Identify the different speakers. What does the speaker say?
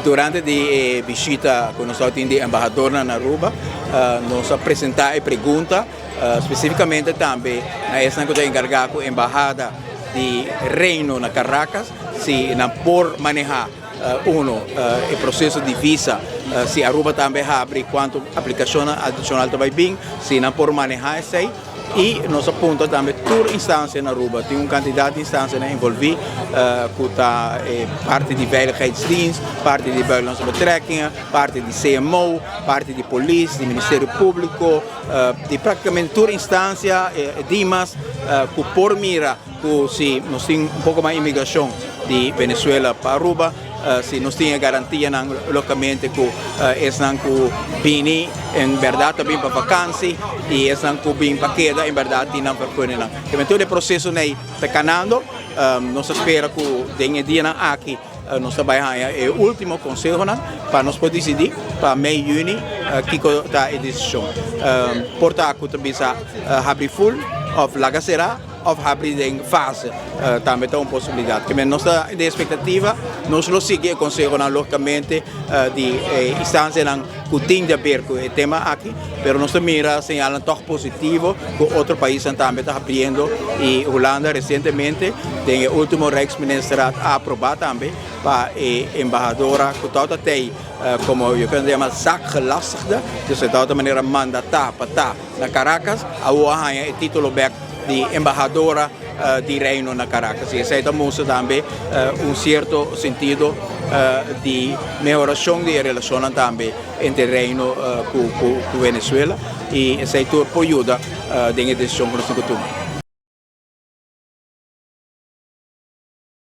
Speaker 1: Durante a visita com nós de embaixador na Aruba, nós apresentamos perguntas, especificamente também na essa que encarregado a embaixada de Reino na Caracas, se não por manejar o processo de visa, se a Aruba também abre quanto aplicação adicional também bem, se não por manejar isso aí. E nós apontamos também toda instância na Aruba. Tem um candidato de instância envolvida, que está parte de veiligheidsdienst, parte de buitenlandse betrekkingen, parte de CMO, parte de polícia, de Ministério Público, de praticamente toda instância, DIMAS, que por mira, que se nós temos um pouco mais imigração de Venezuela para Aruba, se nós temos garantia localmente que eles não vêm em verdade também para vacância e eles não vêm para queda em verdade não para coisa não. Então todo o processo está caminhando, nós esperamos que tenha dia aqui nós trabalhamos o último conselho para nós poder decidir para meio de junho que está a decisão. Portanto, também abrir full ou larga será ou abrir em fase também é uma possibilidade. Que nossa expectativa nós lo seguimos conselho localmente de instância que tem a ver com o tema aqui, mas nós mira señalan toch positivo que outro país também está abrindo e Holanda recentemente tem o último Rijksminister ha aprovado também para a embaixadora que toda tem como eu quero chamar zakgelastigde, dus de outra maneira mandatar para estar na Caracas, a o título back de embaixadora de Reino na Caracas. E isso mostra também certo sentido de melhoração de relação também entre Reino com Venezuela e isso tudo ajuda a decisão que nós temos que tomar.